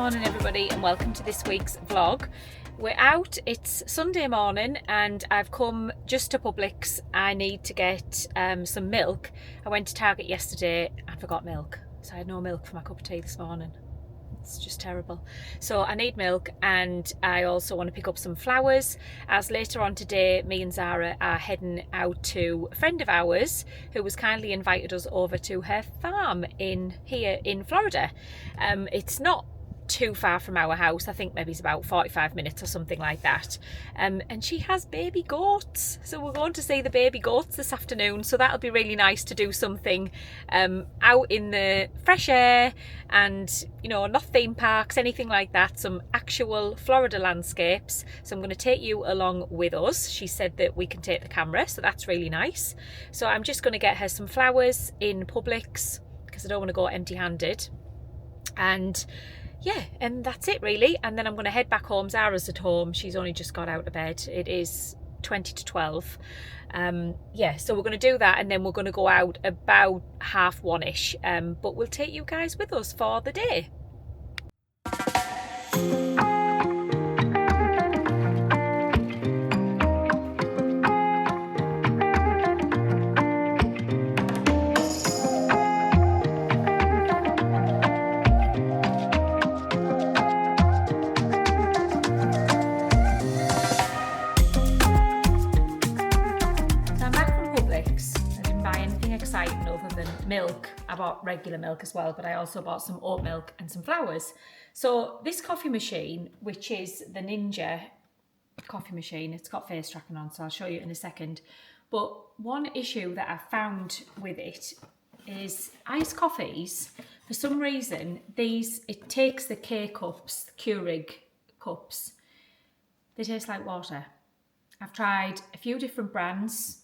morning everybody and welcome to this week's vlog. We're out, it's Sunday morning and I've come just to Publix. I need to get some milk. I went to Target yesterday and forgot milk, so I had no milk for my cup of tea this morning. It's just terrible. So I need milk, and I also want to pick up some flowers, as later on today me and Zara are heading out to a friend of ours who was kindly invited us over to her farm here in Florida. It's not too far from our house. I think maybe it's about 45 minutes or something like that, and she has baby goats, so we're going to see the baby goats this afternoon, so that'll be really nice to do something out in the fresh air and, you know, not theme parks, anything like that, some actual Florida landscapes. So I'm going to take you along with us. She said that we can take the camera, so that's really nice. So I'm just going to get her some flowers in Publix because I don't want to go empty-handed, and yeah, and that's it really. And then I'm going to head back home. Zara's at home, she's only just got out of bed. It is 20 to 12. Yeah, so we're going to do that, and then we're going to go out about 1:30ish, but we'll take you guys with us for the day. Exciting other than milk. I bought regular milk as well, but I also bought some oat milk and some flowers. So this coffee machine, which is the Ninja coffee machine, it's got face tracking on, so I'll show you in a second. But one issue that I've found with it is iced coffees, for some reason, it takes the K-cups, the Keurig cups, they taste like water. I've tried a few different brands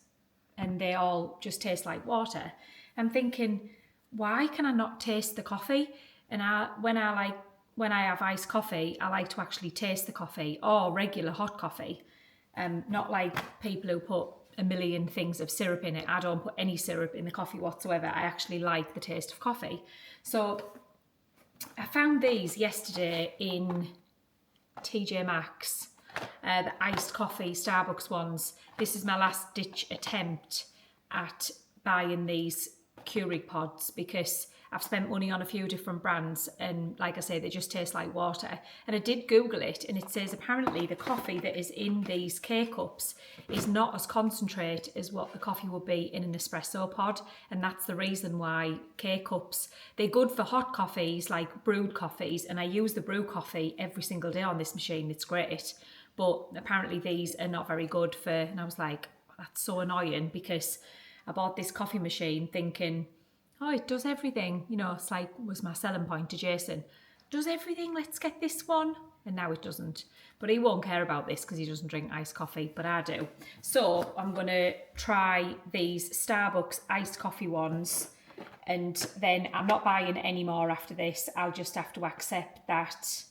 and they all just taste like water. I'm thinking, why can I not taste the coffee? And when I have iced coffee, I like to actually taste the coffee, or regular hot coffee. Not like people who put a million things of syrup in it. I don't put any syrup in the coffee whatsoever. I actually like the taste of coffee. So I found these yesterday in TJ Maxx. The iced coffee Starbucks ones. This is my last ditch attempt at buying these Keurig pods because I've spent money on a few different brands, and like I say, they just taste like water. And I did Google it, and it says apparently the coffee that is in these K-cups is not as concentrate as what the coffee would be in an espresso pod, and that's the reason why K-cups, they're good for hot coffees like brewed coffees, and I use the brew coffee every single day on this machine. It's great. But apparently these are not very good for, and I was like, that's so annoying, because I bought this coffee machine thinking, oh, it does everything. You know, it's like, was my selling point to Jason. Does everything, let's get this one. And now it doesn't. But he won't care about this because he doesn't drink iced coffee, but I do. So I'm going to try these Starbucks iced coffee ones. And then I'm not buying any more after this. I'll just have to accept that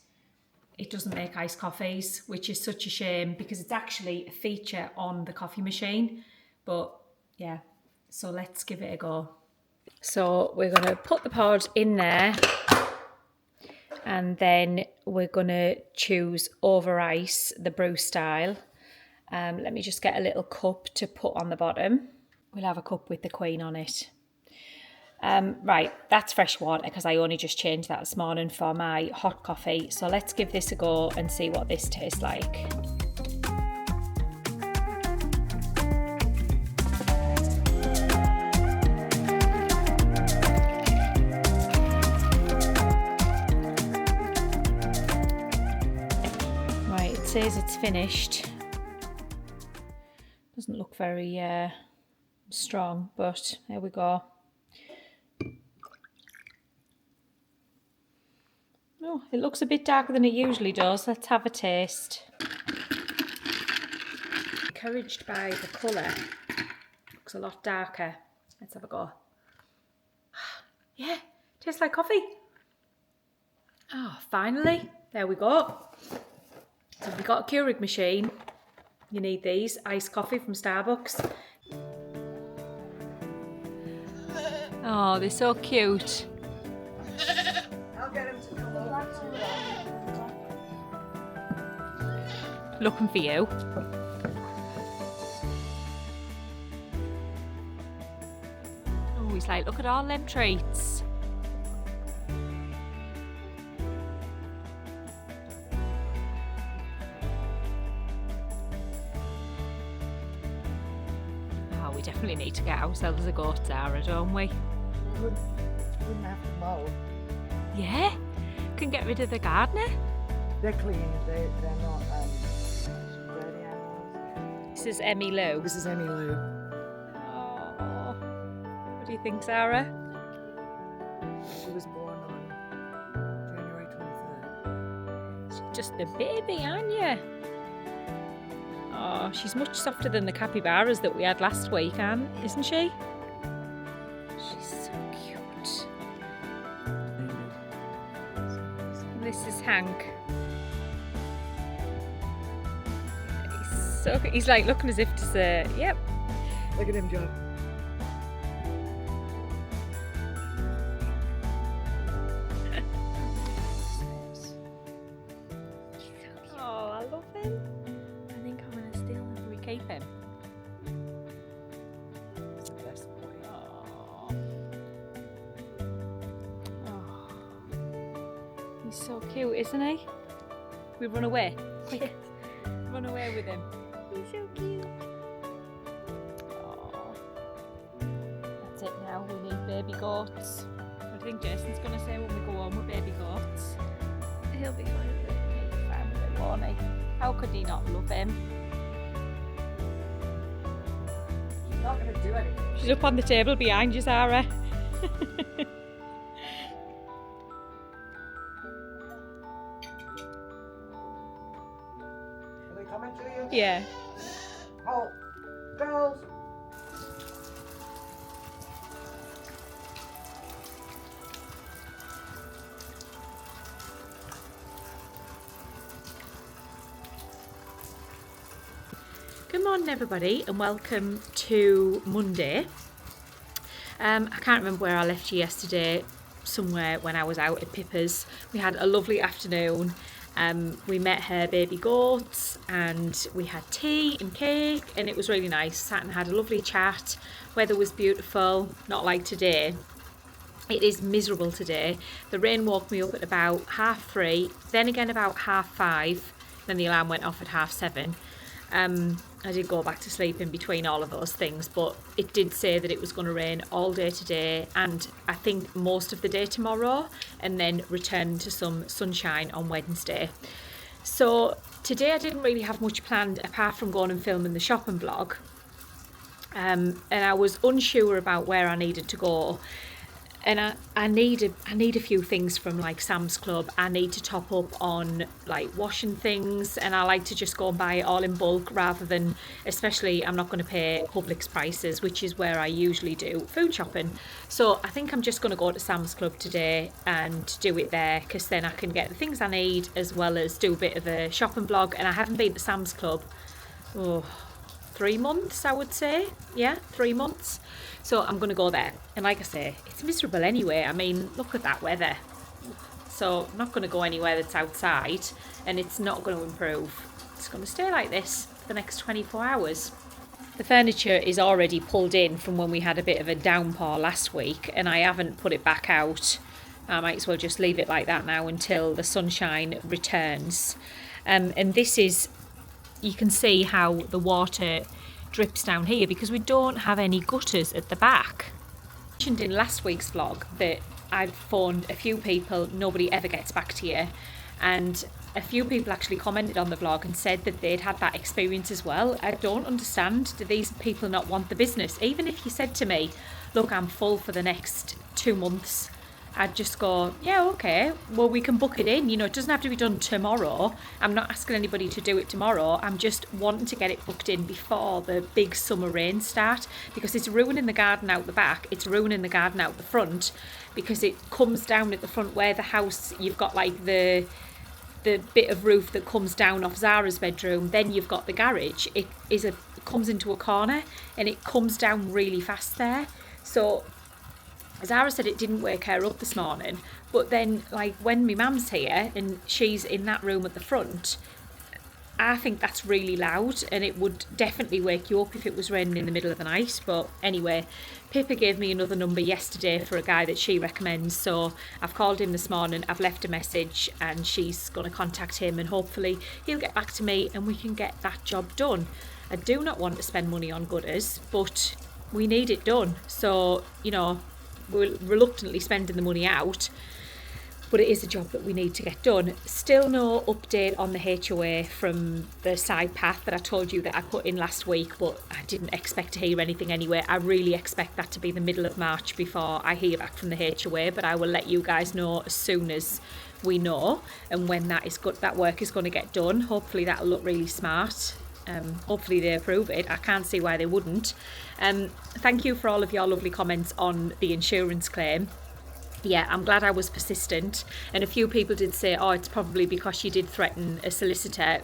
it doesn't make iced coffees, which is such a shame because it's actually a feature on the coffee machine. But yeah, so let's give it a go. So we're going to put the pod in there, and then we're going to choose over ice, the brew style. Let me just get a little cup to put on the bottom. We'll have a cup with the Queen on it. Right, that's fresh water because I only just changed that this morning for my hot coffee. So let's give this a go and see what this tastes like. Right, it says it's finished. Doesn't look very strong, but there we go. Oh, it looks a bit darker than it usually does. Let's have a taste. Encouraged by the colour. Looks a lot darker. Let's have a go. Yeah, tastes like coffee. Oh, finally. There we go. So if you've got a Keurig machine, you need these. Iced coffee from Starbucks. Oh, they're so cute. I'll get him to come over to looking for you. Oh, he's like, look at all them treats. Oh, we definitely need to get ourselves a goat, Zara, don't we? Wouldn't have to mow. Yeah, can get rid of the gardener. They're clean. They're not dirty animals. This is Emmy Lou. This is Emmy Lou. Oh, what do you think, Zara? She was born on January 23rd. She's just a baby, aren't you? Oh, she's much softer than the capybaras that we had last week, Anne, isn't she? She's so cute. This is Hank. He's like looking as if to say, yep. Look at him, Joe. Oh, I love him. I think I'm gonna steal him. We keep him. It's the best boy. Oh. Oh. He's so cute, isn't he? We run away. Quick. Run away with him. He's so cute. Oh. That's it now. We need baby goats. What do you think Jason's going to say when we go home with baby goats? He'll be fine with it. He'll be fine with it, won't he? How could he not love him? She's not going to do anything. She's up on the table behind you, Zara. Are they coming to you? Yeah. Oh, girls. Good morning, everybody, and welcome to Monday. I can't remember where I left you yesterday, somewhere when I was out at Pippa's. We had a lovely afternoon. We met her baby goats and we had tea and cake, and it was really nice. Sat and had a lovely chat. Weather was beautiful, not like today. It is miserable today. The rain woke me up at about 3:30, then again about 5:30, then the alarm went off at 7:30. I did go back to sleep in between all of those things, but it did say that it was going to rain all day today, and I think most of the day tomorrow, and then return to some sunshine on Wednesday. So today I didn't really have much planned apart from going and filming the shopping vlog, and I was unsure about where I needed to go. And I need a few things from like Sam's Club. I need to top up on like washing things, and I like to just go and buy it all in bulk rather than, especially I'm not going to pay Publix prices, which is where I usually do food shopping. So I think I'm just going to go to Sam's Club today and do it there, because then I can get the things I need as well as do a bit of a shopping vlog. And I haven't been to Sam's Club 3 months, I would say. Yeah, 3 months. So I'm going to go there. And like I say, it's miserable anyway. I mean, look at that weather. So I'm not going to go anywhere that's outside, and it's not going to improve. It's going to stay like this for the next 24 hours. The furniture is already pulled in from when we had a bit of a downpour last week, and I haven't put it back out. I might as well just leave it like that now until the sunshine returns. And this is, you can see how the water drips down here because we don't have any gutters at the back. I mentioned in last week's vlog that I'd phoned a few people, nobody ever gets back to you, and a few people actually commented on the vlog and said that they'd had that experience as well. I don't understand, do these people not want the business? Even if you said to me, look, I'm full for the next 2 months, I'd just go, yeah, okay, well, we can book it in. You know, it doesn't have to be done tomorrow. I'm not asking anybody to do it tomorrow. I'm just wanting to get it booked in before the big summer rains start, because it's ruining the garden out the back. It's ruining the garden out the front, because it comes down at the front where the house, you've got like the bit of roof that comes down off Zara's bedroom. Then you've got the garage. It comes into a corner and it comes down really fast there. So Zara said it didn't wake her up this morning, but then like when my mum's here and she's in that room at the front, I think that's really loud, and it would definitely wake you up if it was raining in the middle of the night. But anyway, Pippa gave me another number yesterday for a guy that she recommends, so I've called him this morning, I've left a message, and she's going to contact him, and hopefully he'll get back to me and we can get that job done. I do not want to spend money on gutters, but we need it done, so you know, we're reluctantly spending the money out, but it is a job that we need to get done. Still no update on the HOA from the side path that I told you that I put in last week, but I didn't expect to hear anything anyway. I really expect that to be the middle of March before I hear back from the HOA, but I will let you guys know as soon as we know and when that is good, that work is going to get done. Hopefully that'll look really smart. Hopefully they approve it. I can't see why they wouldn't. Thank you for all of your lovely comments on the insurance claim. Yeah, I'm glad I was persistent, and a few people did say, oh, it's probably because you did threaten a solicitor.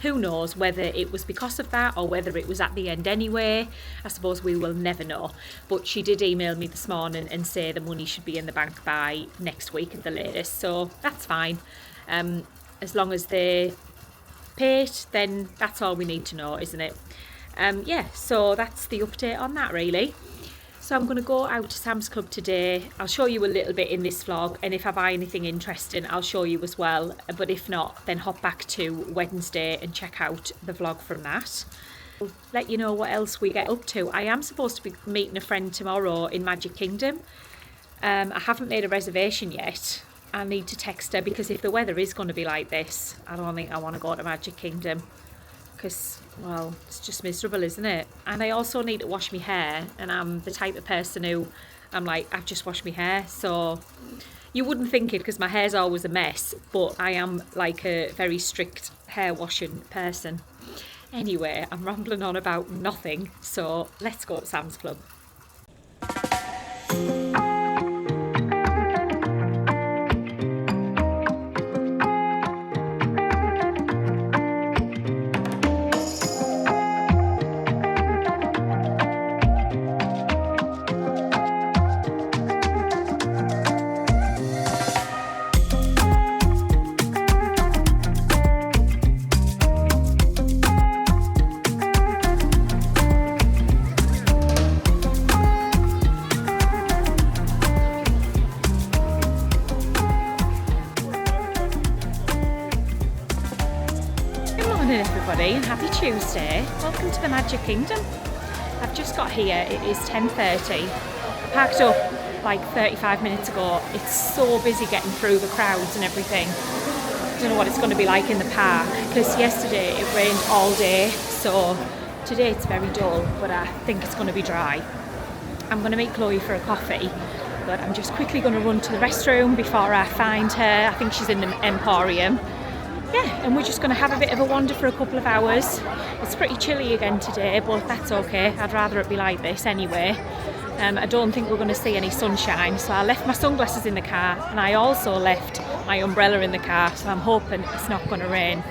Who knows whether it was because of that or whether it was at the end anyway. I suppose we will never know. But she did email me this morning and say the money should be in the bank by next week at the latest, so that's fine. As long as they pay it, then that's all we need to know, isn't it? Yeah, so that's the update on that really. So I'm going to go out to Sam's Club today. I'll show you a little bit in this vlog, and if I buy anything interesting I'll show you as well, but if not then hop back to Wednesday and check out the vlog from that. I'll let you know what else we get up to. I am supposed to be meeting a friend tomorrow in Magic Kingdom. I haven't made a reservation yet. I need to text her, because if the weather is going to be like this, I don't think I want to go to Magic Kingdom, because, well, it's just miserable, isn't it? And I also need to wash my hair, and I'm the type of person who, I'm like, I've just washed my hair, so you wouldn't think it because my hair's always a mess, but I am like a very strict hair washing person. Anyway, I'm rambling on about nothing, so let's go to Sam's Club. Everybody, and happy Tuesday. Welcome to the Magic Kingdom. I've just got here, it is 10:30. I parked up like 35 minutes ago. It's so busy getting through the crowds and everything. I don't know what it's going to be like in the park, because yesterday it rained all day, so today it's very dull, but I think it's going to be dry. I'm going to meet Chloe for a coffee, but I'm just quickly going to run to the restroom before I find her. I think she's in the Emporium. Yeah, and we're just going to have a bit of a wander for a couple of hours. It's pretty chilly again today, but that's okay. I'd rather it be like this anyway. I don't think we're going to see any sunshine, so I left my sunglasses in the car, and I also left my umbrella in the car, so I'm hoping it's not going to rain.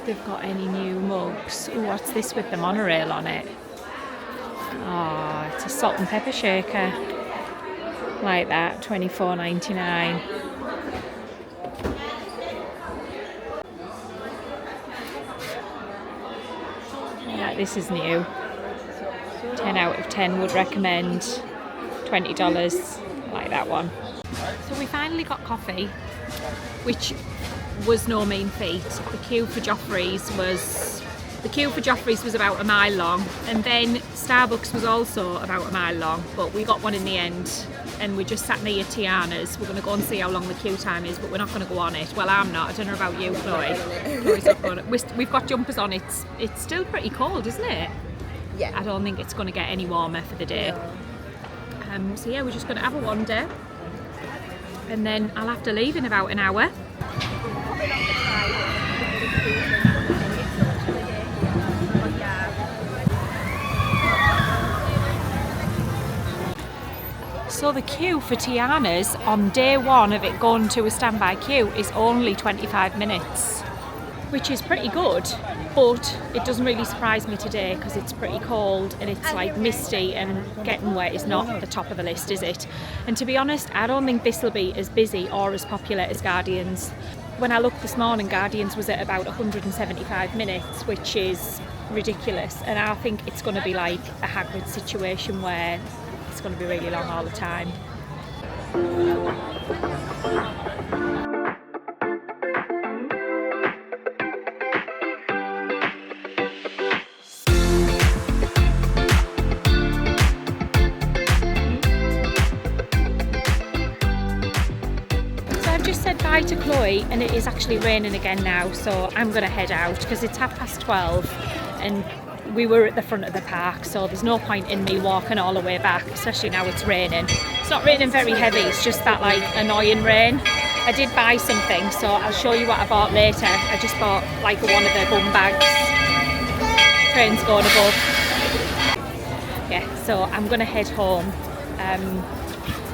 They've got any new mugs. Oh, what's this with the monorail on it? Oh, it's a salt and pepper shaker. Like that, $24.99. Yeah, this is new. 10 out of 10 would recommend. $20. I like that one. So we finally got coffee, which was no mean feat. The queue for Joffrey's was about a mile long, and then Starbucks was also about a mile long, but we got one in the end, and we just sat near Tiana's. We're going to go and see how long the queue time is, but we're not going to go on it. Well, I'm not. I don't know about you, Chloe. Chloe's not going. We've got jumpers on. It's still pretty cold, isn't it? Yeah. I don't think it's going to get any warmer for the day. So yeah, we're just going to have a wander, and then I'll have to leave in about an hour. So the queue for Tiana's on day one of it going to a standby queue is only 25 minutes, which is pretty good. But it doesn't really surprise me today because it's pretty cold and it's like misty, and getting wet is not at the top of the list, is it? And to be honest, I don't think this will be as busy or as popular as Guardians. When I looked this morning, Guardians was at about 175 minutes, which is ridiculous. And I think it's going to be like a Hagrid situation where it's going to be really long all the time. Said bye to Chloe, and it is actually raining again now, so I'm going to head out because it's 12:30 and we were at the front of the park, so there's no point in me walking all the way back, especially now it's raining. It's not raining very heavy, it's just that like annoying rain. I did buy something, so I'll show you what I bought later. I just bought like one of the bum bags. Train's going above. Yeah, so I'm going to head home.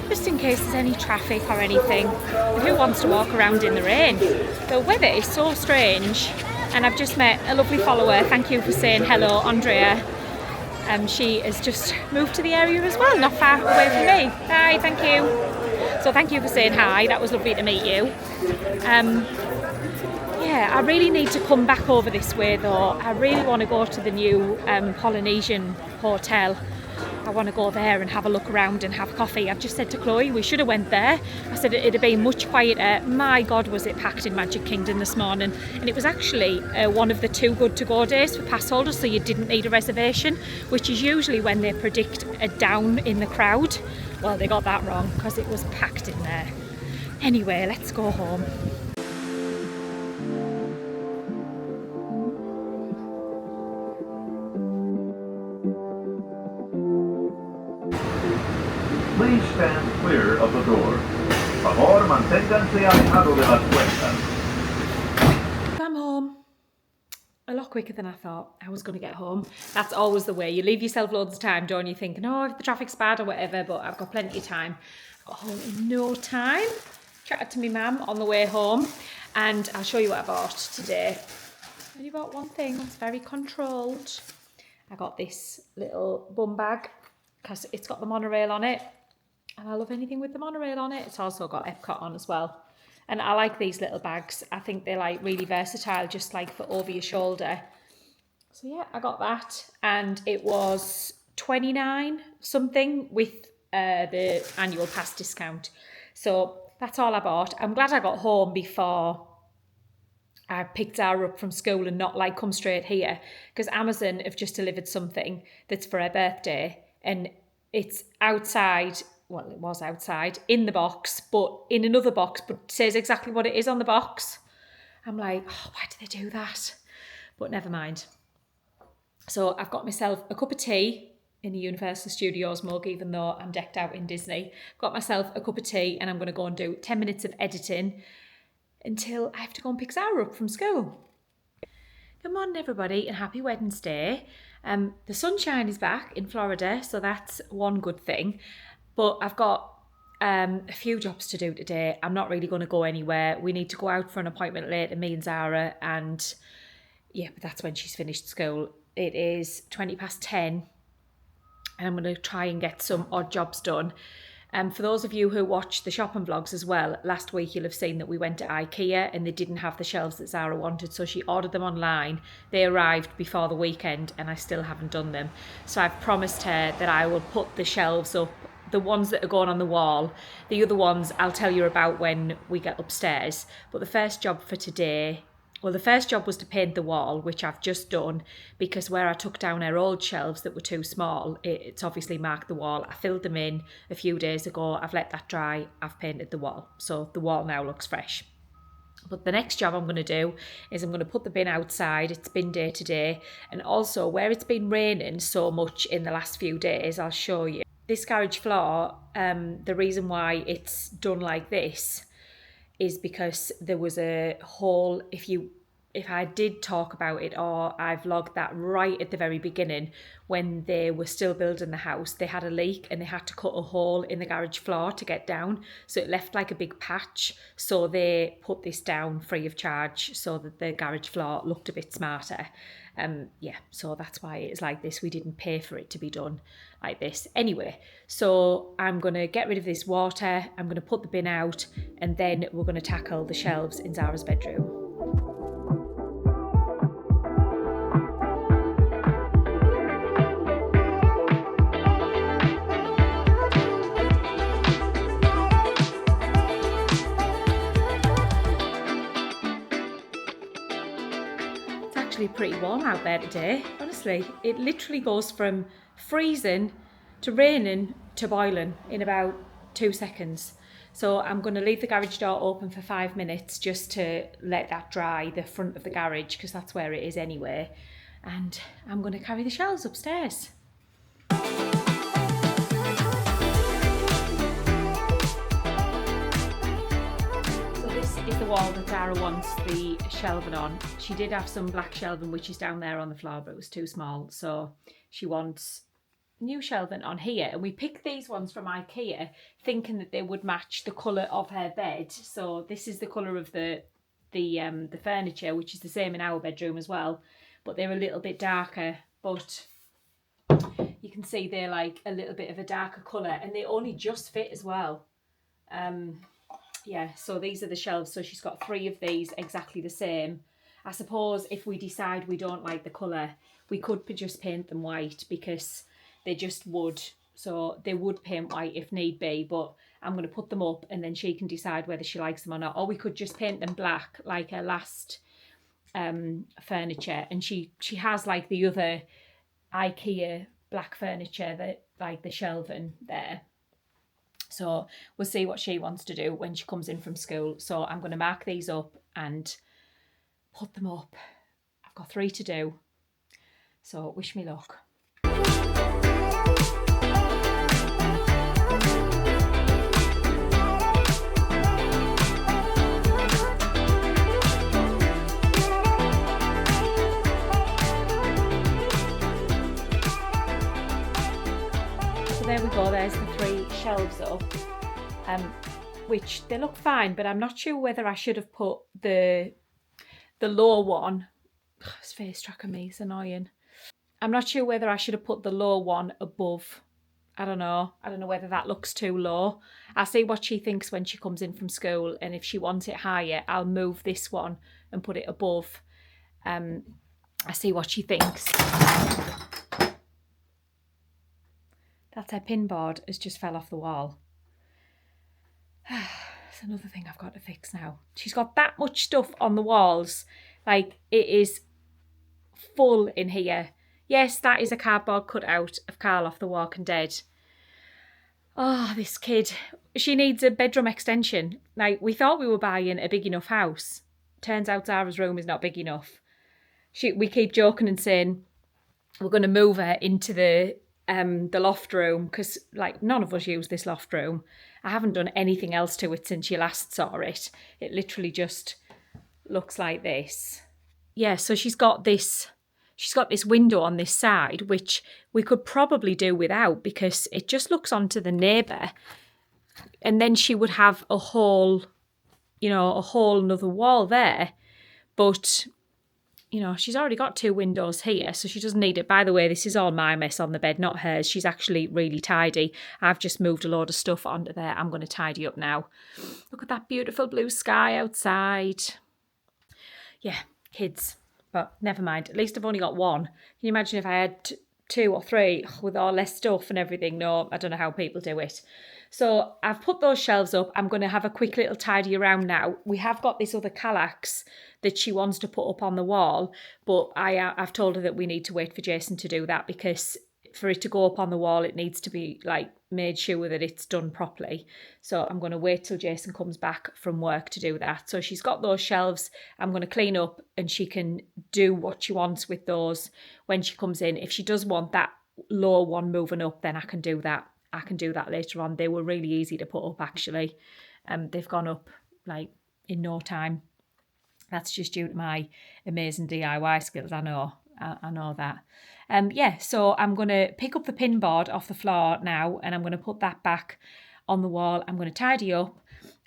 Just in case there's any traffic or anything. And who wants to walk around in the rain? The weather is so strange, and I've just met a lovely follower. Thank you for saying hello, Andrea. She has just moved to the area as well, not far away from me. Hi, thank you. So thank you for saying hi, that was lovely to meet you. Yeah, I really need to come back over this way though. I really want to go to the new Polynesian hotel. I want to go there and have a look around and have coffee. I've just said to Chloe, we should have went there. I said it'd have been much quieter. My God, was it packed in Magic Kingdom this morning. And it was actually one of the 2 good to go days for pass holders, so you didn't need a reservation, which is usually when they predict a down in the crowd. Well, they got that wrong because it was packed in there. Anyway, let's go home. Please stand clear of the door. Por favor, manténganse alejado de las puertas. I'm home. A lot quicker than I thought I was going to get home. That's always the way. You leave yourself loads of time, don't you? Thinking, oh, if the traffic's bad or whatever, but I've got plenty of time. I got home in no time. Chatted to my mum on the way home, and I'll show you what I bought today. I only bought one thing. It's very controlled. I got this little bum bag because it's got the monorail on it. And I love anything with the monorail on it. It's also got Epcot on as well. And I like these little bags. I think they're like really versatile, just like for over your shoulder. So yeah, I got that. And it was $29 something with the annual pass discount. So that's all I bought. I'm glad I got home before I picked Zara up from school and not like come straight here. Because Amazon have just delivered something that's for her birthday. And it's outside. Well, it was outside in the box, but in another box, but says exactly what it is on the box. I'm like, oh, why do they do that? But never mind. So I've got myself a cup of tea in the Universal Studios mug, even though I'm decked out in Disney. Got myself a cup of tea, and I'm going to go and do 10 minutes of editing until I have to go and pick Zara up from school. Good morning, everybody, and happy Wednesday. The sunshine is back in Florida, so that's one good thing. But I've got a few jobs to do today. I'm not really going to go anywhere. We need to go out for an appointment later, me and Zara, and yeah, but that's when she's finished school. It is 10:20, and I'm going to try and get some odd jobs done. For those of you who watch the shopping vlogs as well, last week you'll have seen that we went to IKEA and they didn't have the shelves that Zara wanted, so she ordered them online. They arrived before the weekend and I still haven't done them. So I've promised her that I will put the shelves up, the ones that are going on the wall. The other ones I'll tell you about when we get upstairs. But the first job for today, well, the first job was to paint the wall, which I've just done, because where I took down our old shelves that were too small, it's obviously marked the wall. I filled them in a few days ago. I've let that dry. I've painted the wall. So the wall now looks fresh. But the next job I'm going to do is I'm going to put the bin outside. It's bin day today. And also where it's been raining so much in the last few days, I'll show you. This garage floor, the reason why it's done like this is because there was a hole. If you if I did talk about it, or I vlogged that right at the very beginning when they were still building the house. They had a leak and they had to cut a hole in the garage floor to get down, so it left like a big patch. So they put this down free of charge so that the garage floor looked a bit smarter. Yeah, so that's why it's like this. We didn't pay for it to be done like this. Anyway, so I'm going to get rid of this water, I'm going to put the bin out, and then we're going to tackle the shelves in Zara's bedroom. Pretty warm out there today, honestly. It literally goes from freezing to raining to boiling in about 2 seconds. So I'm going to leave the garage door open for 5 minutes just to let that dry, the front of the garage, because that's where it is anyway. And I'm going to carry the shelves upstairs. Is the wall that Zara wants the shelving on. She did have some black shelving which is down there on the floor, but it was too small, so she wants new shelving on here. And we picked these ones from IKEA thinking that they would match the colour of her bed. So this is the colour of the furniture, which is the same in our bedroom as well, but they're a little bit darker. But you can see they're like a little bit of a darker colour, and they only just fit as well. Yeah, so these are the shelves. So she's got 3 of these exactly the same. I suppose if we decide we don't like the colour, we could just paint them white, because they just would. So they would paint white if need be, but I'm going to put them up and then she can decide whether she likes them or not. Or we could just paint them black like her last furniture. And she has like the other IKEA black furniture, that like the shelving there. So we'll see what she wants to do when she comes in from school. So I'm going to mark these up and put them up. I've got 3 to do. So wish me luck. So there we go, there's the 3 shelves up, which they look fine, but I'm not sure whether I should have put the low one. Oh, his face tracking me, it's annoying. I'm not sure whether I should have put the low one above. I don't know whether that looks too low. I'll see what she thinks when she comes in from school, and if she wants it higher, I'll move this one and put it above. I see what she thinks. That's her pin board has just fell off the wall. It's another thing I've got to fix now. She's got that much stuff on the walls. Like, it is full in here. Yes, that is a cardboard cutout of Carl off The Walking Dead. Oh, this kid. She needs a bedroom extension. Like, we thought we were buying a big enough house. Turns out Zara's room is not big enough. We keep joking and saying we're going to move her into the loft room, because like none of us use this loft room. I haven't done anything else to it since you last saw it. It literally just looks like this. Yeah, so she's got this window on this side, which we could probably do without, because it just looks onto the neighbour, and then she would have a whole another wall there. But she's already got 2 windows here, so she doesn't need it. By the way, this is all my mess on the bed, not hers. She's actually really tidy. I've just moved a load of stuff onto there. I'm going to tidy up now. Look at that beautiful blue sky outside. Yeah, kids. But never mind. At least I've only got 1. Can you imagine if I had 2 or 3 with all less stuff and everything? No, I don't know how people do it. So I've put those shelves up. I'm going to have a quick little tidy around now. We have got this other Kallax that she wants to put up on the wall, but I've told her that we need to wait for Jason to do that, because for it to go up on the wall, it needs to be like made sure that it's done properly. So I'm going to wait till Jason comes back from work to do that. So she's got those shelves. I'm going to clean up, and she can do what she wants with those when she comes in. If she does want that low one moving up, then I can do that. I can do that later on. They were really easy to put up, actually. They've gone up like in no time. That's just due to my amazing DIY skills. I know that. Yeah, so I'm going to pick up the pin board off the floor now, and I'm going to put that back on the wall. I'm going to tidy up,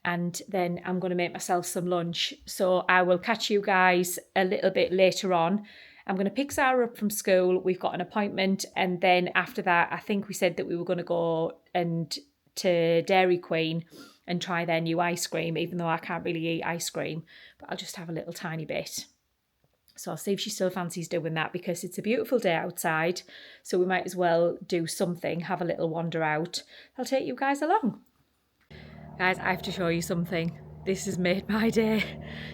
and then I'm going to make myself some lunch. So I will catch you guys a little bit later on. I'm going to pick Sarah up from school. We've got an appointment, and then after that, I think we said that we were going to go to Dairy Queen and try their new ice cream, even though I can't really eat ice cream, but I'll just have a little tiny bit. So I'll see if she still fancies doing that, because it's a beautiful day outside, so we might as well do something, have a little wander out. I'll take you guys along. Guys, I have to show you something. This has made my day.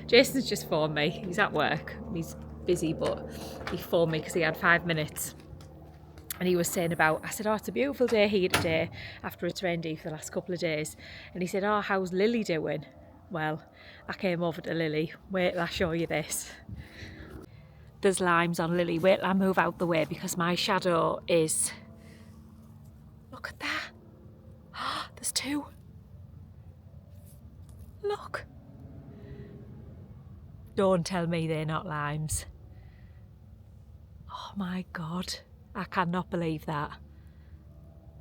Jason's just phoned me. He's at work. He's busy, but he phoned me because he had 5 minutes. And he was saying about, I said, oh, it's a beautiful day here today after it's rained for the last couple of days. And he said, oh, how's Lily doing? Well, I came over to Lily. Wait till I show you this. There's limes on Lily. Wait till I move out the way, because my shadow is... Look at that. Oh, there's 2. Look. Don't tell me they're not limes. Oh my God. I cannot believe that.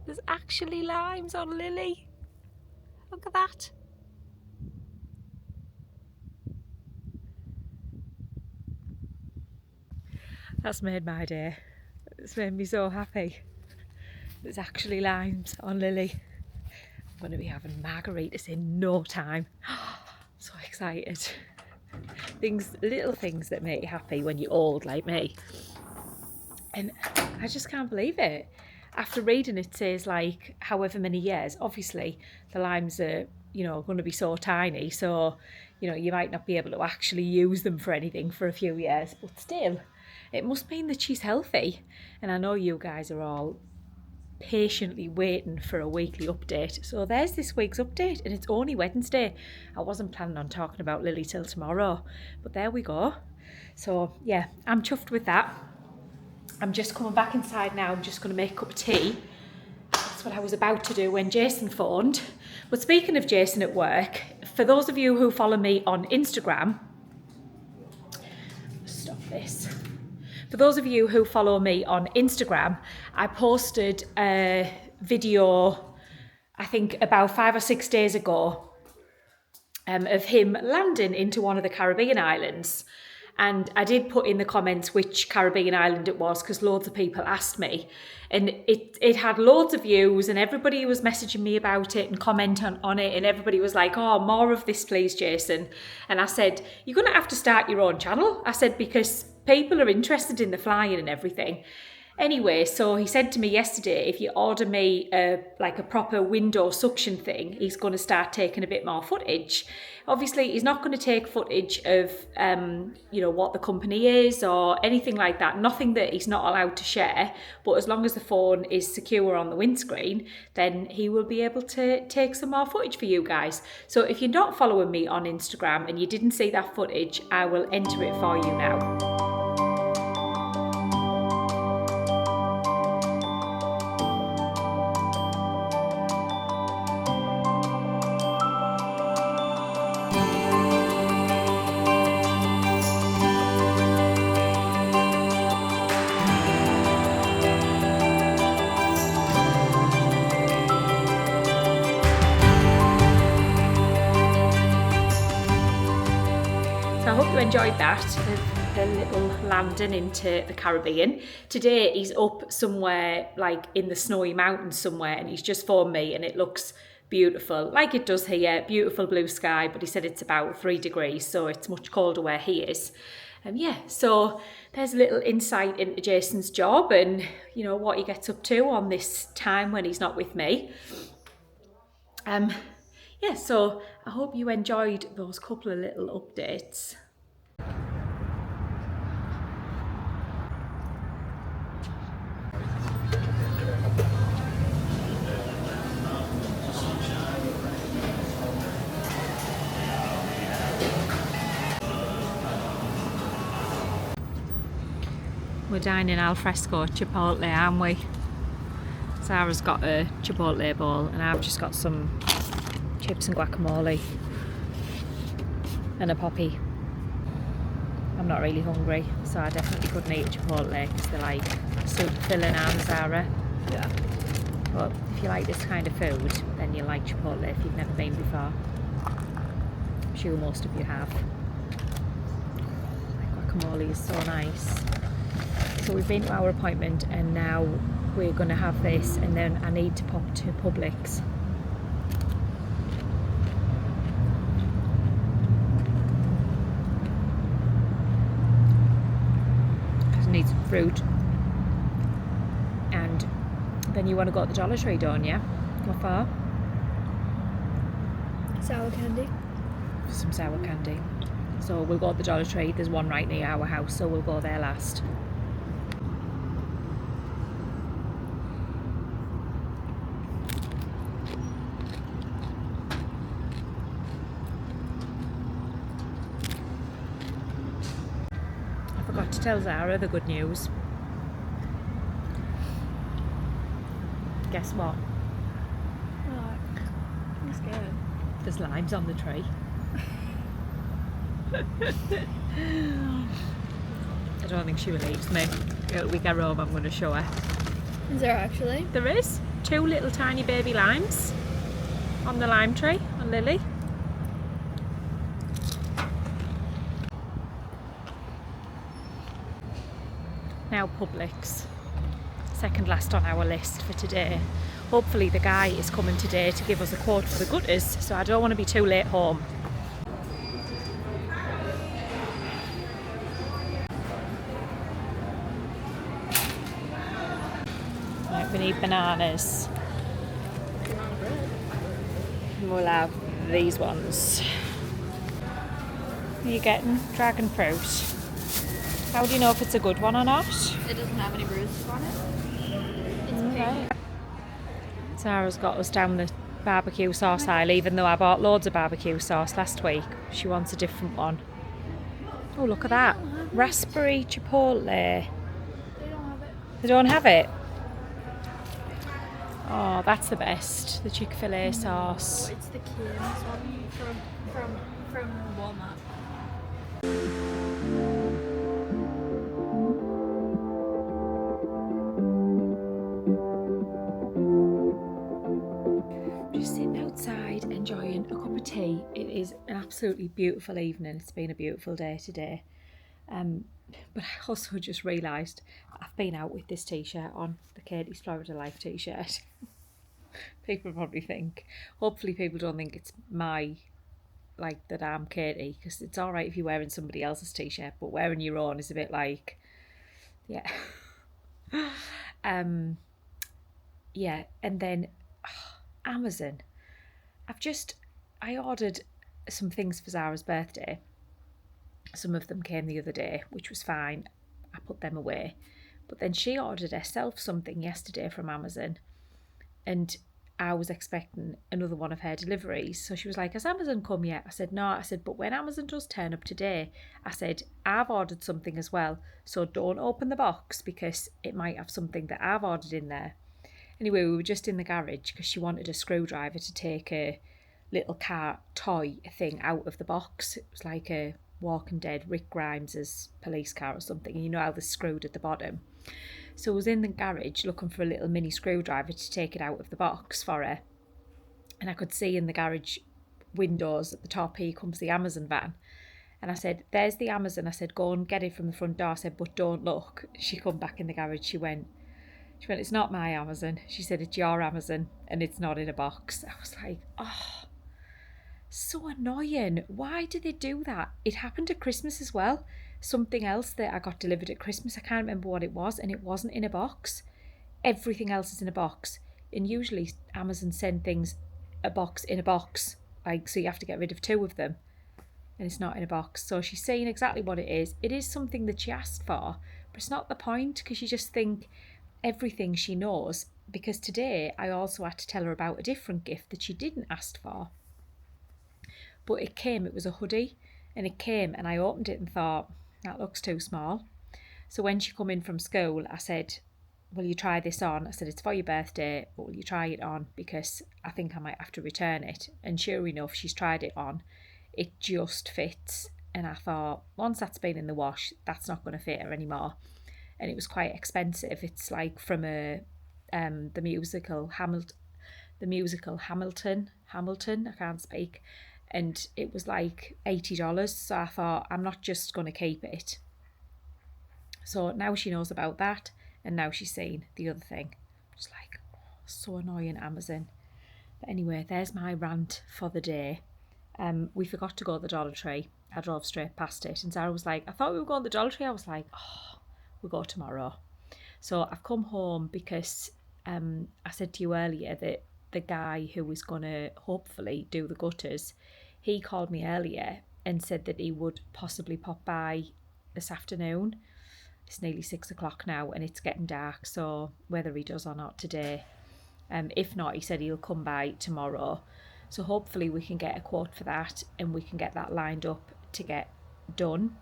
There's actually limes on Lily. Look at that. That's made my day. It's made me so happy. There's actually limes on Lily. I'm going to be having margaritas in no time. So excited. Little things that make you happy when you're old like me. And I just can't believe it. After reading it says like however many years, obviously the limes are, going to be so tiny. So, you might not be able to actually use them for anything for a few years. But still, it must mean that she's healthy. And I know you guys are all patiently waiting for a weekly update. So there's this week's update, and it's only Wednesday. I wasn't planning on talking about Lily till tomorrow, but there we go. So yeah, I'm chuffed with that. I'm just coming back inside now. I'm just going to make a cup of tea. That's what I was about to do when Jason phoned. But speaking of Jason at work, for those of you who follow me on Instagram, stop this. For those of you who follow me on Instagram, I posted a video, I think about 5 or 6 days ago, of him landing into one of the Caribbean islands. And I did put in the comments which Caribbean island it was, because loads of people asked me. And it had loads of views, and everybody was messaging me about it and commenting on it, and everybody was like, oh, more of this please, Jason. And I said, you're going to have to start your own channel. I said, because people are interested in the flying and everything. Anyway, so he said to me yesterday, if you order me a proper window suction thing, he's going to start taking a bit more footage. Obviously, he's not going to take footage of, what the company is or anything like that. Nothing that he's not allowed to share. But as long as the phone is secure on the windscreen, then he will be able to take some more footage for you guys. So if you're not following me on Instagram and you didn't see that footage, I will enter it for you now. I hope you enjoyed that, the little landing into the Caribbean. Today he's up somewhere like in the snowy mountains somewhere, and he's just phoned me, and it looks beautiful, like it does here, beautiful blue sky, but he said it's about 3 degrees, so it's much colder where he is. So there's a little insight into Jason's job and, what he gets up to on this time when he's not with me. So I hope you enjoyed those couple of little updates. We're dining al fresco chipotle, aren't we? Sarah's got a chipotle bowl and I've just got some chips and guacamole and a poppy. I'm not really hungry, so I definitely couldn't eat a Chipotle because they're like super filling, aren't they, Zara? Yeah. But if you like this kind of food, then you'll like Chipotle if you've never been before. I'm sure most of you have. Like guacamole is so nice. So we've been to our appointment and now we're going to have this, and then I need to pop to Publix. Because I need some fruit. And then you want to go to the Dollar Tree, don't you? What for? Sour candy. Some sour candy. So we'll go to the Dollar Tree. There's one right near our house, so we'll go there last. I forgot to tell Zara the good news. Guess what? Fuck. I'm scared. There's limes on the tree. I don't think she believes me. We get home, I'm going to show her. Is there actually? There is 2 little tiny baby limes on the lime tree on Lily. Now Publix. Second last on our list for today. Hopefully the guy is coming today to give us a quote for the gutters, so I don't want to be too late home. Right, we need bananas. And we'll have these ones. What are you getting? Dragon fruit. How do you know if it's a good one or not? It doesn't have any bruises on it. It's Right. Sarah's got us down the barbecue sauce aisle, even though I bought loads of barbecue sauce last week. She wants a different one. Oh, look at that. Raspberry chipotle. They don't have it. They don't have it? Oh, that's the best. The Chick-fil-A sauce. Oh, it's the Kim's one from Walmart. Just sitting outside enjoying a cup of tea. It is an absolutely beautiful evening. It's been a beautiful day today. But I also just realised I've been out with this t-shirt on, the Katie's Florida Life t-shirt. People probably think, hopefully people don't think it's like that I'm Katie, because it's alright if you're wearing somebody else's t-shirt, but wearing your own is a bit like, yeah. Yeah, and then Amazon. I ordered some things for Zara's birthday. Some of them came the other day, which was fine. I put them away. But then she ordered herself something yesterday from Amazon, and I was expecting another one of her deliveries. So she was like, has Amazon come yet? I said, no. I said, but when Amazon does turn up today, I said, I've ordered something as well. So don't open the box because it might have something that I've ordered in there. Anyway, we were just in the garage because she wanted a screwdriver to take a little car toy thing out of the box. It was like a Walking Dead Rick Grimes's police car or something. And you know how they're screwed at the bottom. So I was in the garage looking for a little mini screwdriver to take it out of the box for her. And I could see in the garage windows at the top, here comes the Amazon van. And I said, there's the Amazon. I said, go and get it from the front door. I said, but don't look. She come back in the garage. She went, it's not my Amazon. She said, it's your Amazon and it's not in a box. I was like, oh, so annoying. Why do they do that? It happened at Christmas as well. Something else that I got delivered at Christmas, I can't remember what it was, and it wasn't in a box. Everything else is in a box. And usually Amazon send things a box in a box, like, so you have to get rid of 2 of them, and it's not in a box. So she's saying exactly what it is. It is something that she asked for, but it's not the point, because you just think everything she knows. Because today I also had to tell her about a different gift that she didn't ask for. But it was a hoodie, and it came, and I opened it and thought, that looks too small. So when she come in from school, I said, will you try this on? I said, it's for your birthday, but will you try it on? Because I think I might have to return it. And sure enough, she's tried it on. It just fits. and I thought, once that's been in the wash, that's not going to fit her anymore. And it was quite expensive. It's like from the musical Hamilton, I can't speak, and it was like $80. So I thought, I'm not just going to keep it. So now she knows about that, and now she's seen the other thing. Just like, oh, so annoying, Amazon. But anyway, there's my rant for the day. We forgot to go to the Dollar Tree. I drove straight past it, and Sarah was like, I thought we were going to the Dollar Tree. I was like, oh, we'll go tomorrow. So I've come home because I said to you earlier that the guy who was going to hopefully do the gutters, he called me earlier and said that he would possibly pop by this afternoon. It's nearly 6 o'clock now and it's getting dark, so whether he does or not today. If not, he said he'll come by tomorrow. So hopefully we can get a quote for that and we can get that lined up to get done.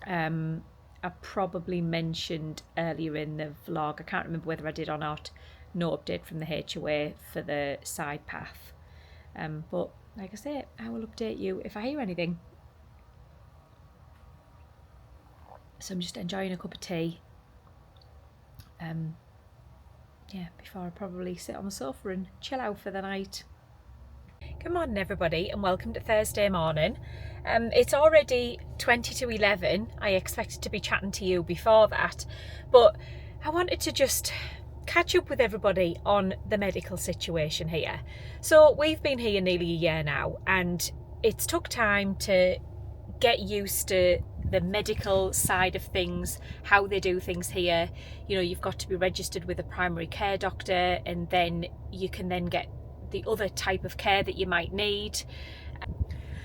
I probably mentioned earlier in the vlog, I can't remember whether I did or not, no update from the HOA for the side path. But like I say, I will update you if I hear anything. So I'm just enjoying a cup of tea. Before I probably sit on the sofa and chill out for the night. Good morning everybody and welcome to Thursday morning. It's already 20 to 11. I expected to be chatting to you before that, but I wanted to just catch up with everybody on the medical situation here. So we've been here nearly a year now and it's took time to get used to the medical side of things, how they do things here. You know, you've got to be registered with a primary care doctor and then you can then get the other type of care that you might need.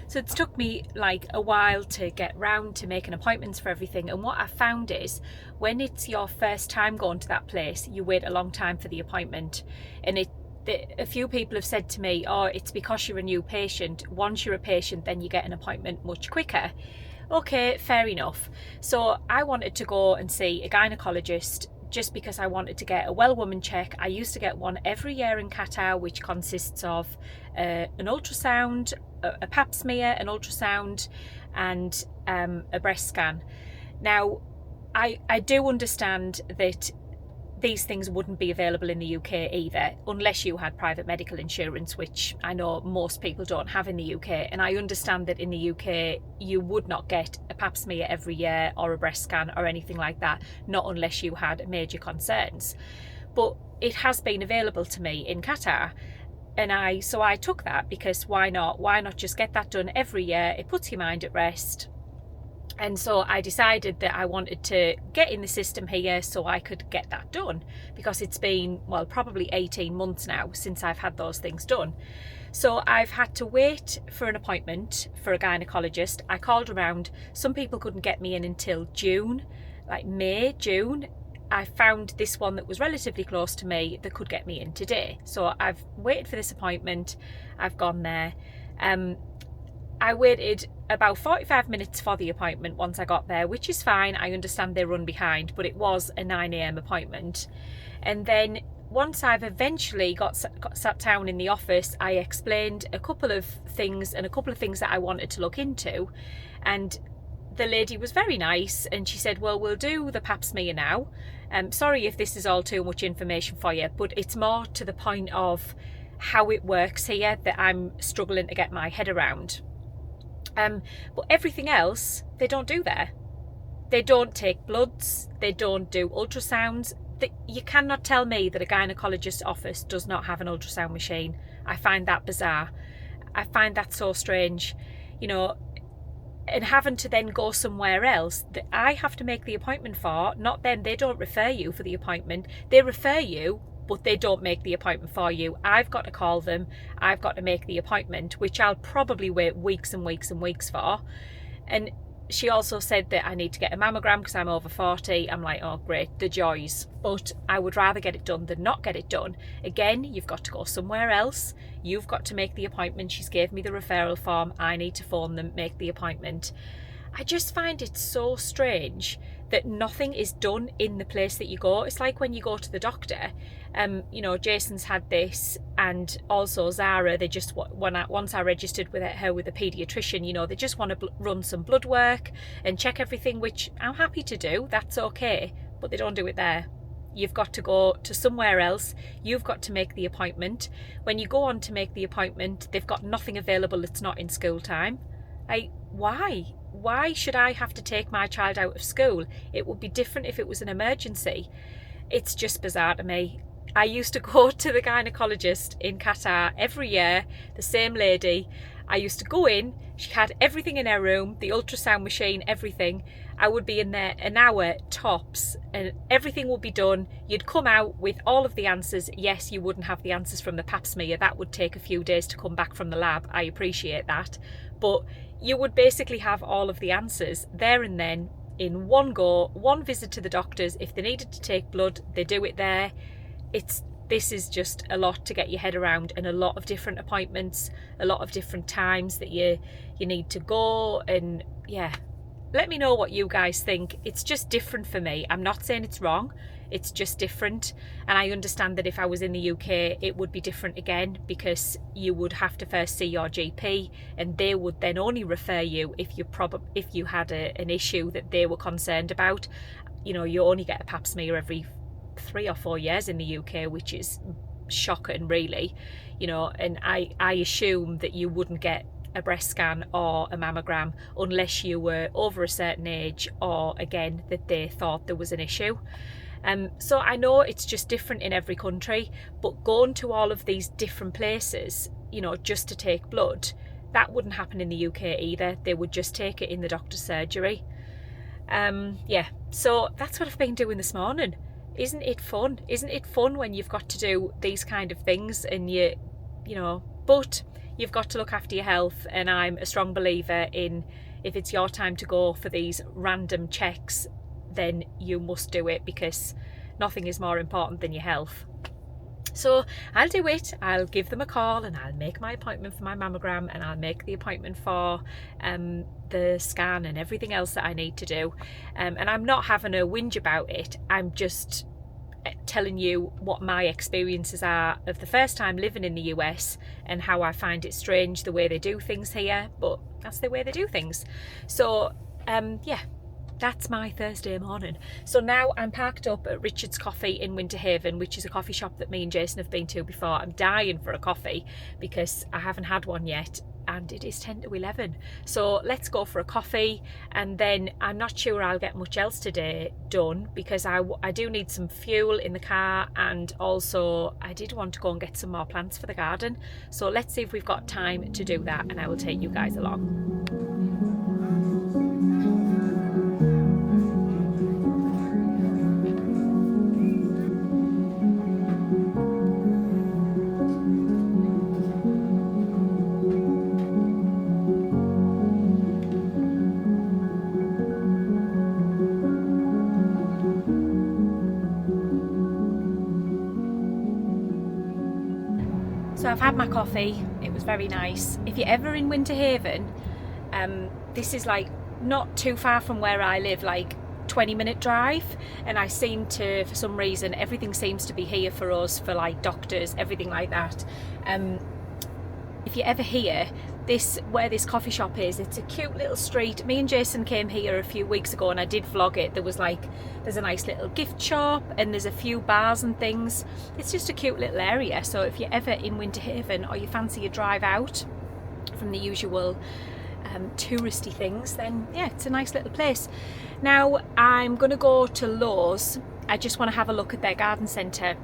So it's took me like a while to get round to making appointments for everything, and what I found is when it's your first time going to that place, you wait a long time for the appointment. And a few people have said to me, oh, it's because you're a new patient. Once you're a patient, then you get an appointment much quicker. Okay, fair enough. So I wanted to go and see a gynecologist just because I wanted to get a well woman check. I used to get one every year in Qatar, which consists of an ultrasound, a pap smear, an ultrasound and a breast scan. Now, I do understand that these things wouldn't be available in the UK either, unless you had private medical insurance, which I know most people don't have in the UK. And I understand that in the UK, you would not get a pap smear every year or a breast scan or anything like that, not unless you had major concerns. But it has been available to me in Qatar. And so I took that because why not? Why not just get that done every year? It puts your mind at rest. And so I decided that I wanted to get in the system here so I could get that done, because it's been, well, probably 18 months now since I've had those things done. So I've had to wait for an appointment for a gynecologist. I called around. Some people couldn't get me in until June, like May, June. I found this one that was relatively close to me that could get me in today. So I've waited for this appointment. I've gone there. I waited about 45 minutes for the appointment once I got there, which is fine. I understand they run behind, but it was a 9 a.m. appointment. And then once I've eventually got sat down in the office, I explained a couple of things that I wanted to look into. And the lady was very nice and she said, well, we'll do the pap smear now. Sorry if this is all too much information for you, but it's more to the point of how it works here that I'm struggling to get my head around. But everything else, they don't do there. They don't take bloods, they don't do ultrasounds. You cannot tell me that a gynecologist's office does not have an ultrasound machine. I find that bizarre. I find that so strange, you know, and having to then go somewhere else that I have to make the appointment for, not them. They don't refer you for the appointment. They refer you, but they don't make the appointment for you. I've got to call them. I've got to make the appointment, which I'll probably wait weeks and weeks and weeks for. And she also said that I need to get a mammogram because I'm over 40. I'm like, oh great, the joys. But I would rather get it done than not get it done. Again, you've got to go somewhere else. You've got to make the appointment. She's gave me the referral form. I need to phone them, make the appointment. I just find it so strange that nothing is done in the place that you go. It's like when you go to the doctor. You know, Jason's had this, and also Zara, they just once I registered with her with a paediatrician, you know, they just want to run some blood work and check everything, which I'm happy to do, that's okay, but they don't do it there. You've got to go to somewhere else. You've got to make the appointment. When you go on to make the appointment, they've got nothing available that's not in school time. Why? Why should I have to take my child out of school? It would be different if it was an emergency. It's just bizarre to me. I used to go to the gynecologist in Qatar every year, the same lady. I used to go in, she had everything in her room, the ultrasound machine, everything. I would be in there an hour tops and everything would be done. You'd come out with all of the answers. Yes, you wouldn't have the answers from the pap smear. That would take a few days to come back from the lab. I appreciate that. But you would basically have all of the answers there and then in one go, one visit to the doctors. If they needed to take blood, they do it there. This is just a lot to get your head around, and a lot of different appointments, a lot of different times that you need to go. And yeah, let me know what you guys think. It's just different for me. I'm not saying it's wrong, it's just different. And I understand that if I was in the UK it would be different again, because you would have to first see your GP and they would then only refer you if you had an issue that they were concerned about. You know, you only get a pap smear every 3 or 4 years in the UK, which is shocking really, you know. And I assume that you wouldn't get a breast scan or a mammogram unless you were over a certain age, or again that they thought there was an issue. So I know it's just different in every country, but going to all of these different places, you know, just to take blood, that wouldn't happen in the UK either. They would just take it in the doctor's surgery. Yeah, so that's what I've been doing this morning. Isn't it fun? Isn't it fun when you've got to do these kind of things and you know, but you've got to look after your health. And I'm a strong believer in, if it's your time to go for these random checks, then you must do it, because nothing is more important than your health. So I'll do it. I'll give them a call and I'll make my appointment for my mammogram, and I'll make the appointment for the scan and everything else that I need to do. And I'm not having a whinge about it. I'm just telling you what my experiences are of the first time living in the US and how I find it strange the way they do things here, but that's the way they do things. So yeah, that's my Thursday morning. So now I'm parked up at Richard's Coffee in Winter Haven, which is a coffee shop that me and Jason have been to before. I'm dying for a coffee because I haven't had one yet, and it is 10 to 11. So let's go for a coffee, and then I'm not sure I'll get much else today done, because I do need some fuel in the car, and also I did want to go and get some more plants for the garden. So let's see if we've got time to do that, and I will take you guys along. So I've had my coffee, it was very nice. If you're ever in Winter Haven, this is like not too far from where I live, like 20-minute drive, and I seem to, for some reason, everything seems to be here for us, for like doctors, everything like that. If you're ever here, where this coffee shop is, it's a cute little street. Me and Jason came here a few weeks ago and I did vlog it. There's a nice little gift shop and there's a few bars and things. It's just a cute little area. So if you're ever in Winter Haven, or you fancy a drive out from the usual touristy things, then yeah, it's a nice little place. Now I'm gonna go to Lowe's. I just want to have a look at their garden centre,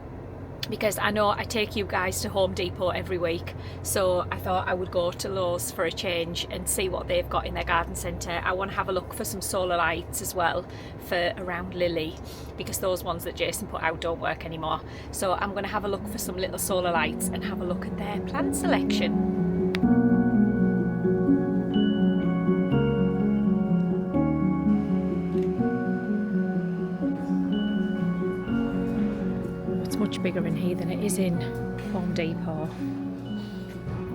because I know I take you guys to Home Depot every week, so I thought I would go to Lowe's for a change and see what they've got in their garden centre. I want to have a look for some solar lights as well for around Lilly, because those ones that Jason put out don't work anymore. So I'm going to have a look for some little solar lights and have a look at their plant selection. Much bigger in here than it is in Home Depot.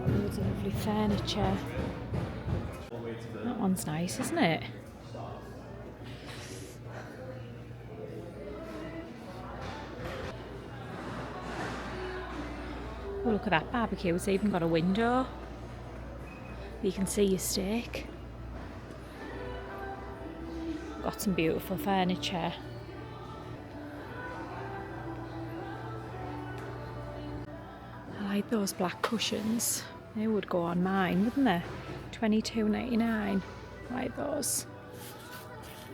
Loads of lovely furniture. That one's nice, isn't it? look at that barbecue. It's even got a window. You can see your steak. Got some beautiful furniture. I like those black cushions. They would go on mine, wouldn't they? $22.99. Like those.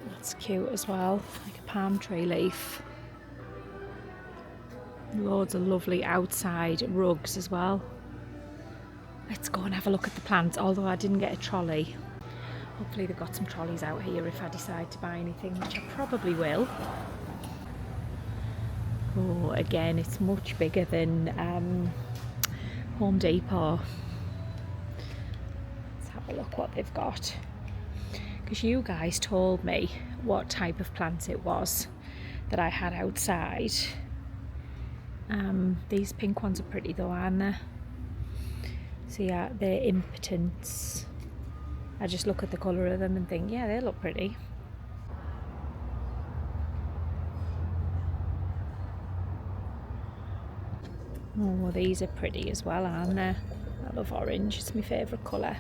That's cute as well. Like a palm tree leaf. Loads of lovely outside rugs as well. Let's go and have a look at the plants, although I didn't get a trolley. Hopefully they've got some trolleys out here if I decide to buy anything, which I probably will. Oh, again, it's much bigger than Home Depot. Let's have a look what they've got. Because you guys told me what type of plants it was that I had outside. These pink ones are pretty though, aren't they? So yeah, they're impotents. I just look at the colour of them and think, yeah, they look pretty. Oh, these are pretty as well, aren't they? I love orange, it's my favourite colour.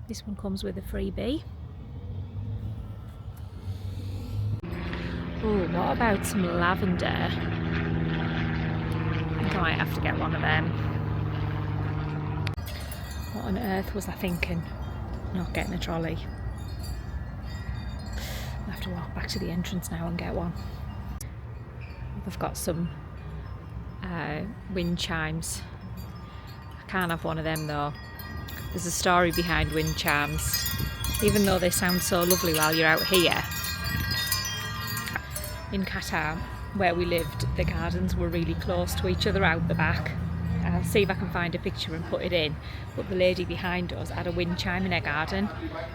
This one comes with a freebie. Oh, what about some lavender? I think I might have to get one of them. What on earth was I thinking? Not getting a trolley. I have to walk back to the entrance now and get one. They've got some wind chimes. I can't have one of them though. There's a story behind wind chimes. Even though they sound so lovely while you're out here. In Qatar, where we lived, the gardens were really close to each other out the back. I'll see if I can find a picture and put it in. But the lady behind us had a wind chime in her garden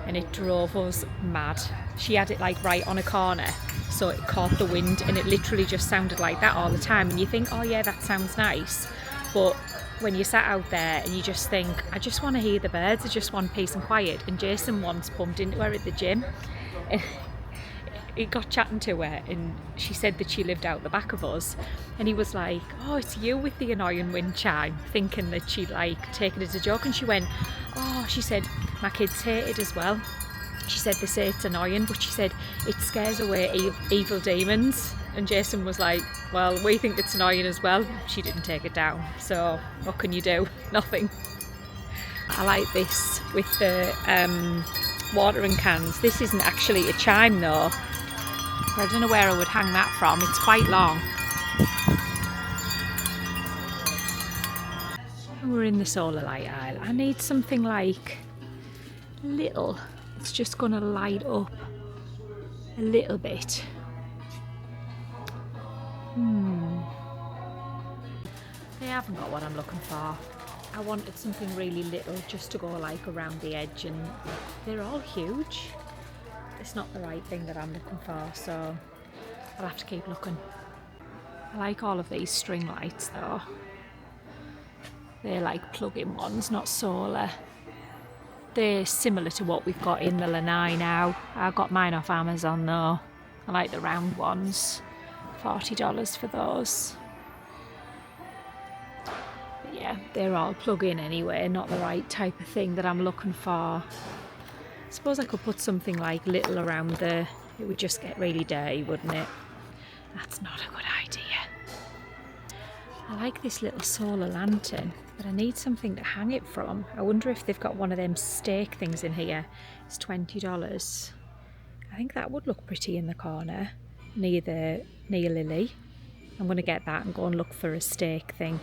and it drove us mad. She had it like right on a corner, so it caught the wind and it literally just sounded like that all the time. And you think, oh yeah, that sounds nice. But when you sat out there and you just think, I just want to hear the birds, I just want peace and quiet. And Jason once bumped into her at the gym. He got chatting to her and she said that she lived out the back of us, and he was like, oh, it's you with the annoying wind chime, thinking that she'd like take it as a joke. And she went, oh, she said, my kids hate it as well. She said they say it's annoying, but she said it scares away evil demons. And Jason was like, well, we think it's annoying as well. She didn't take it down, so what can you do? Nothing. I like this with the watering cans. This isn't actually a chime though. I don't know where I would hang that from. It's quite long. We're in the solar light aisle. I need something like little. It's just going to light up a little bit. They haven't got what I'm looking for. I wanted something really little just to go like around the edge, and they're all huge. It's not the right thing that I'm looking for, so I'll have to keep looking. I like all of these string lights though. They're like plug-in ones, not solar. They're similar to what we've got in the Lanai now. I got mine off Amazon though. I like the round ones. $40 for those. But yeah, they're all plug-in anyway, not the right type of thing that I'm looking for. I suppose I could put something like little around there. It would just get really dirty, wouldn't it? That's not a good idea. I like this little solar lantern, but I need something to hang it from. I wonder if they've got one of them stake things in here. It's $20. I think that would look pretty in the corner near Lilly. I'm going to get that and go and look for a stake thing.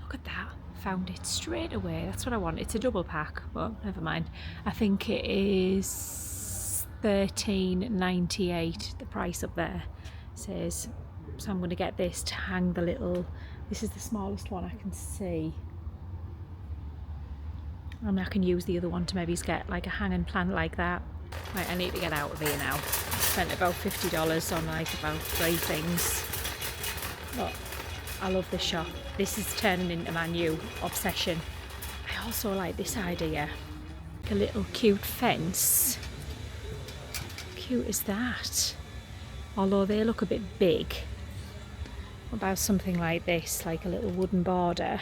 Look at that. Found it straight away. That's what I want. It's a double pack, but never mind. I think it is $13.98. The price up there says. So I'm going to get this to hang the little. This is the smallest one I can see. And I can use the other one to maybe get like a hanging plant like that. Right, I need to get out of here now. Spent about $50 on like about 3 things. But I love this shop. This is turning into my new obsession. I also like this idea. Like a little cute fence. How cute is that? Although they look a bit big. What about something like this, like a little wooden border?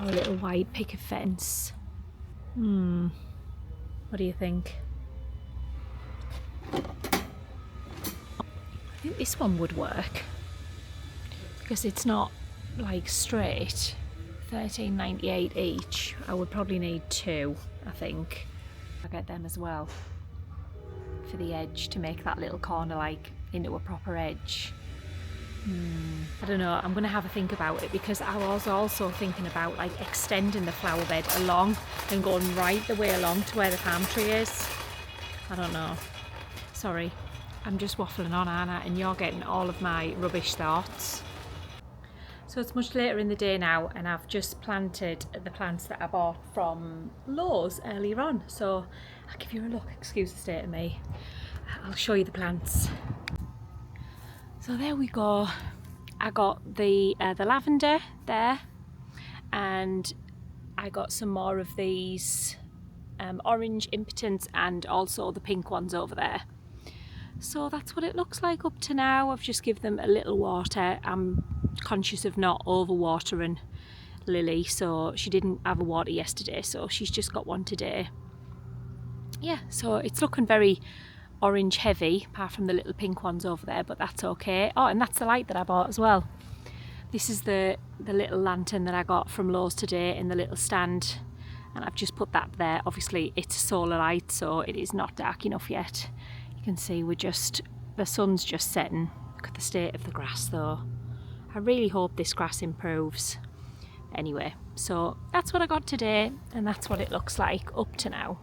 Or a little white picket fence? What do you think? I think this one would work because it's not like straight. $13.98 each. I would probably need 2, I think. I'll get them as well for the edge to make that little corner like into a proper edge. I don't know, I'm going to have a think about it because I was also thinking about like extending the flower bed along and going right the way along to where the palm tree is. I don't know. Sorry, I'm just waffling on, aren't I? And you're getting all of my rubbish thoughts. So it's much later in the day now and I've just planted the plants that I bought from Lowe's earlier on. So I'll give you a look, excuse the state of me. I'll show you the plants. So there we go. I got the lavender there, and I got some more of these orange impotents and also the pink ones over there. So that's what it looks like up to now. I've just given them a little water. I'm conscious of not overwatering Lily, so she didn't have a water yesterday, so she's just got one today. Yeah, so it's looking very orange heavy, apart from the little pink ones over there, but that's okay. Oh, and that's the light that I bought as well. This is the little lantern that I got from Lowe's today in the little stand, and I've just put that there. Obviously it's a solar light, so it is not dark enough yet. You can see the sun's just setting. Look at the state of the grass though. I really hope this grass improves. Anyway, so that's what I got today, and that's what it looks like up to now.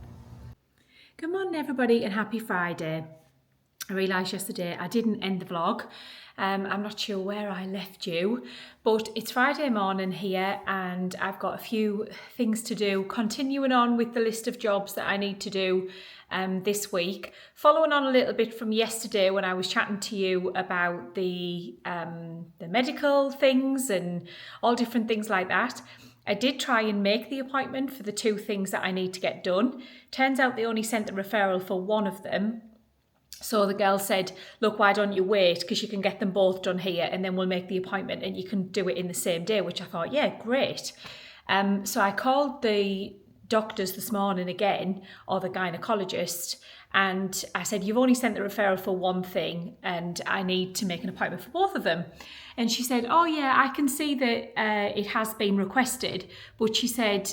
Good morning everybody and happy Friday. I realised yesterday I didn't end the vlog. I'm not sure where I left you, but it's Friday morning here and I've got a few things to do, continuing on with the list of jobs that I need to do this week. Following on a little bit from yesterday when I was chatting to you about the medical things and all different things like that. I did try and make the appointment for the 2 things that I need to get done. Turns out they only sent the referral for one of them. So the girl said, look, why don't you wait, because you can get them both done here and then we'll make the appointment and you can do it in the same day, which I thought, yeah, great. So I called the doctors this morning again, or the gynecologist, and I said, you've only sent the referral for one thing and I need to make an appointment for both of them. And she said, oh yeah, I can see that it has been requested, but she said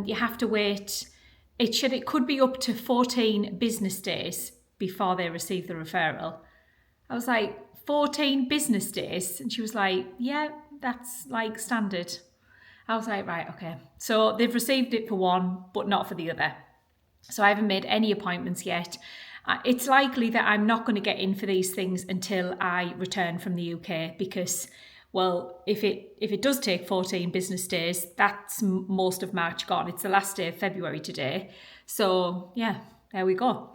you have to wait. It could be up to 14 business days before they receive the referral. I was like, 14 business days? And she was like, yeah, that's like standard. I was like, right, okay. So they've received it for one, but not for the other. So I haven't made any appointments yet. It's likely that I'm not going to get in for these things until I return from the UK because, well, if it does take 14 business days, that's most of March gone. It's the last day of February today. So yeah, there we go.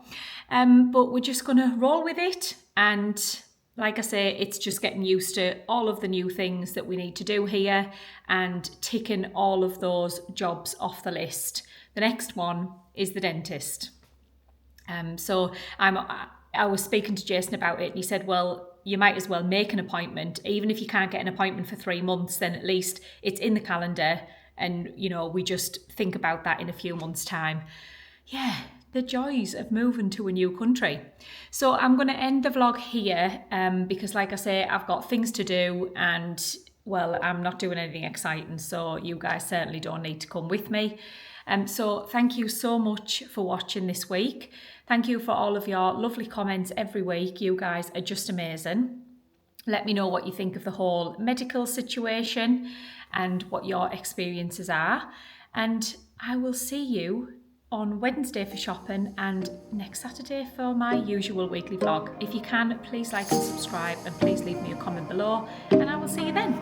But we're just going to roll with it. And like I say, it's just getting used to all of the new things that we need to do here and ticking all of those jobs off the list. The next one is the dentist. So I was speaking to Jason about it and he said, well, you might as well make an appointment. Even if you can't get an appointment for 3 months, then at least it's in the calendar and, you know, we just think about that in a few months' time. Yeah, the joys of moving to a new country. So I'm going to end the vlog here because, like I say, I've got things to do and, well, I'm not doing anything exciting. So you guys certainly don't need to come with me. So thank you so much for watching this week. Thank you for all of your lovely comments every week. You guys are just amazing. Let me know what you think of the whole medical situation and what your experiences are. And I will see you on Wednesday for shopping and next Saturday for my usual weekly vlog. If you can, please like and subscribe and please leave me a comment below and I will see you then.